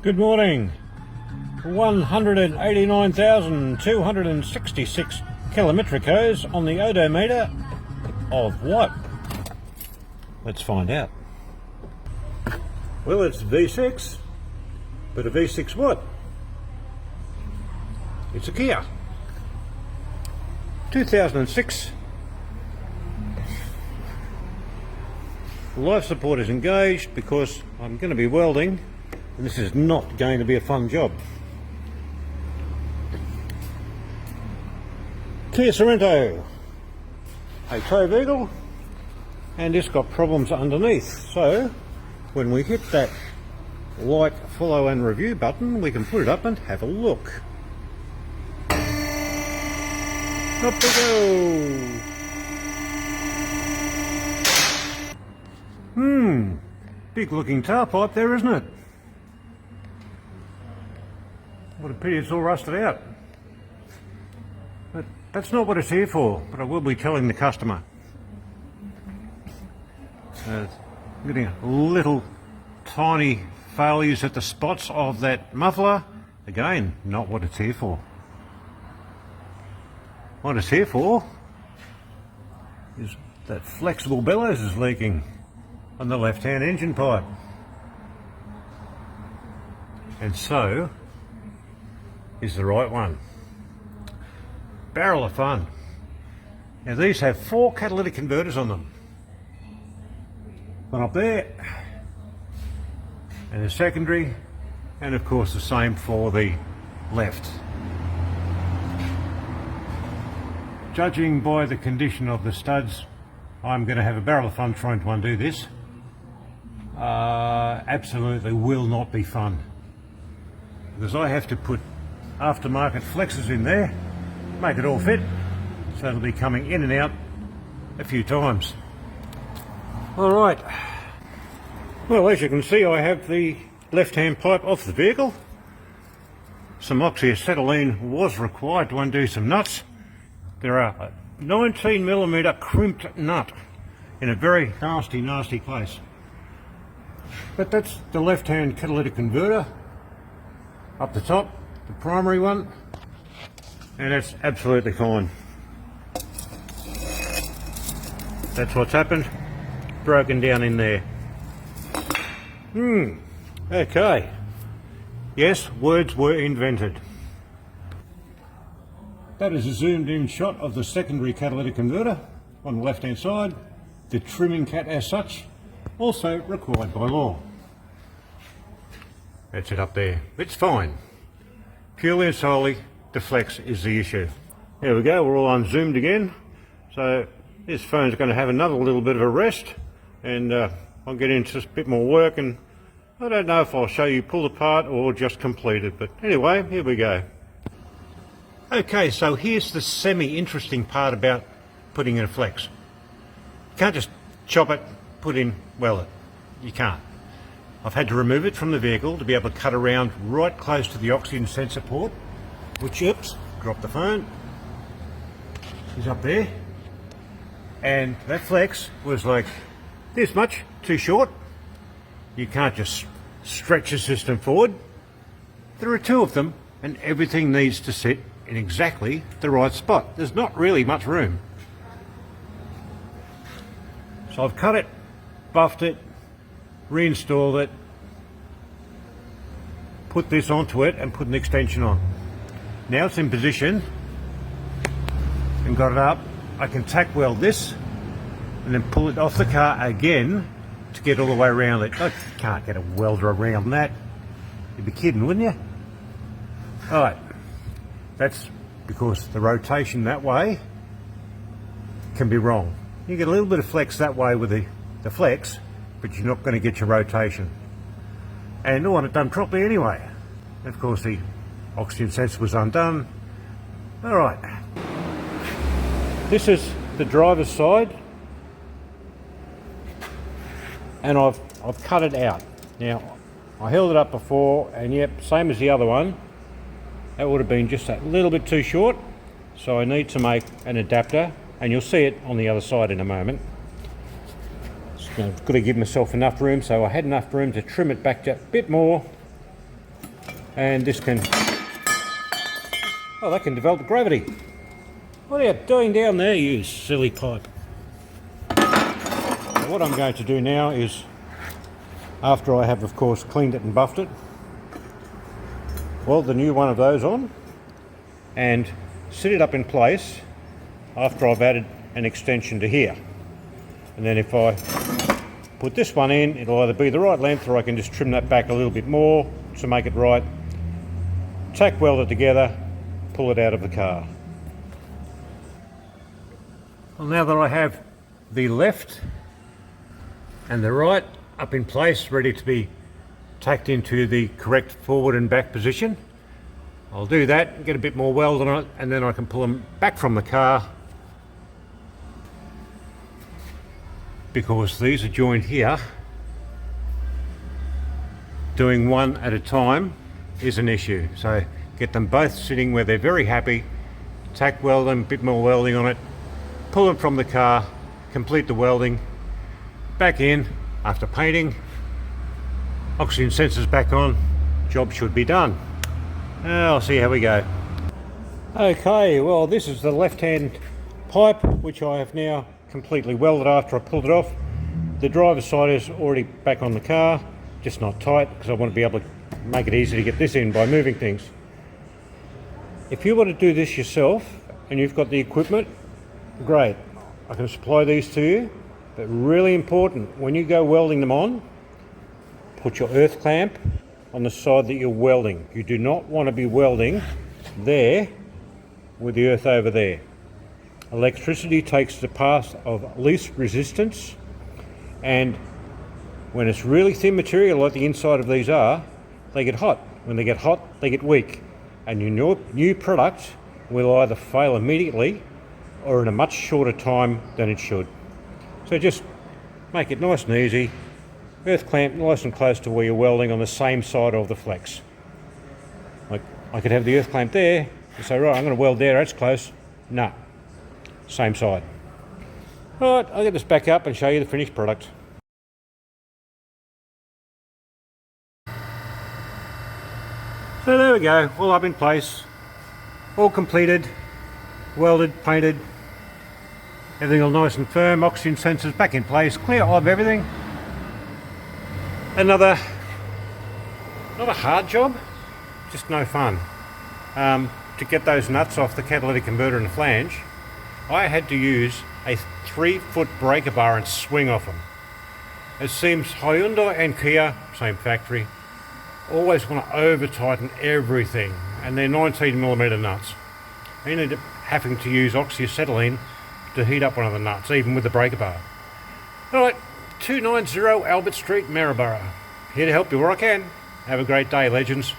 Good morning. 189,266 kilometricos on the odometer of what? Let's find out. Well, it's V6, but a V6 what? It's a Kia. 2006. Life support is engaged because I'm going to be welding, and this is not going to be a fun job. Kia Sorento, a tow vehicle, and it's got problems underneath. So when we hit that like, follow and review button, we can put it up and have a look. Up we go. Big looking tar pipe there, isn't it? What a pity it's all rusted out. But that's not what it's here for, but I will be telling the customer. Getting little tiny failures at the spots of that muffler. Again, not what it's here for. What it's here for is that flexible bellows is leaking on the left-hand engine pipe. And so is the right one. Barrel of fun. Now these have 4 catalytic converters on them. One up there, and a secondary, and of course the same for the left. Judging by the condition of the studs, I'm going to have a barrel of fun trying to undo this. Absolutely will not be fun, because I have to put aftermarket flexes in there, make it all fit, so it'll be coming in and out a few times. Alright, well, as you can see, I have the left-hand pipe off the vehicle. Some oxyacetylene was required to undo some nuts. There are a 19mm crimped nut in a very nasty place. But that's the left-hand catalytic converter up the top, the primary one, and that's absolutely fine. That's what's happened, broken down in there. Okay. Yes, words were invented. That is a zoomed in shot of the secondary catalytic converter on the left hand side, the trimming cat as such, also required by law. That's it up there. It's fine. Purely and solely the flex is the issue. There we go, we're all unzoomed again. So this phone's going to have another little bit of a rest, and I'll get into a bit more work, and I don't know if I'll show you pulled apart or just completed, but anyway, here we go. Okay, so here's the semi-interesting part about putting in a flex. You can't just chop it, put in, weld it. You can't. I've had to remove it from the vehicle to be able to cut around right close to the oxygen sensor port, which, oops, dropped the phone, is up there. And that flex was like this much, too short. You can't just stretch the system forward. There are 2 of them, and everything needs to sit in exactly the right spot. There's not really much room. So I've cut it, buffed it, reinstalled it, put this onto it and put an extension on. Now it's in position and got it up. I can tack weld this and then pull it off the car again to get all the way around it. I can't get a welder around that. You'd be kidding, wouldn't you? Alright, that's because the rotation that way can be wrong. You get a little bit of flex that way with the flex, but you're not going to get your rotation. And I want it done properly anyway. Of course the oxygen sensor was undone. Alright, this is the driver's side, and I've cut it out. Now I held it up before, and yep, same as the other one, that would have been just a little bit too short, so I need to make an adapter, and you'll see it on the other side in a moment. I've got to give myself enough room, so I had enough room to trim it back a bit more and this can, oh, that can develop gravity. What are you doing down there, you silly pipe? So what I'm going to do now is, after I have of course cleaned it and buffed it, weld the new one of those on and sit it up in place after I've added an extension to here. And then if I put this one in, it'll either be the right length or I can just trim that back a little bit more to make it right. Tack weld it together, pull it out of the car. Well, now that I have the left and the right up in place, ready to be tacked into the correct forward and back position, I'll do that, get a bit more weld on it, and then I can pull them back from the car, because these are joined here. Doing one at a time is an issue, so get them both sitting where they're very happy, tack weld them, a bit more welding on it, pull them from the car, complete the welding, back in after painting, oxygen sensors back on, job should be done. I'll see how we go. Okay, well, this is the left hand pipe which I have now completely welded after I pulled it off. The driver's side is already back on the car, just not tight because I want to be able to make it easy to get this in by moving things. If you want to do this yourself and you've got the equipment, great, I can supply these to you, but really important, when you go welding them on, put your earth clamp on the side that you're welding. You do not want to be welding there with the earth over there. Electricity takes the path of least resistance, and when it's really thin material like the inside of these are, they get hot. When they get hot, they get weak, and your new product will either fail immediately or in a much shorter time than it should. So just make it nice and easy. Earth clamp nice and close to where you're welding on the same side of the flex. Like I could have the earth clamp there and say, right, I'm going to weld there, that's close. No, same side. All right, I'll get this back up and show you the finished product. So there we go, all up in place, all completed, welded, painted, everything all nice and firm, oxygen sensors back in place, clear of everything. Not a hard job, just no fun. To get those nuts off the catalytic converter and the flange, I had to use a 3-foot breaker bar and swing off them. It seems Hyundai and Kia, same factory, always want to over tighten everything, and they're 19mm nuts. I ended up having to use oxyacetylene to heat up one of the nuts, even with the breaker bar. Alright, 290 Albert Street, Maryborough. Here to help you where I can. Have a great day, legends.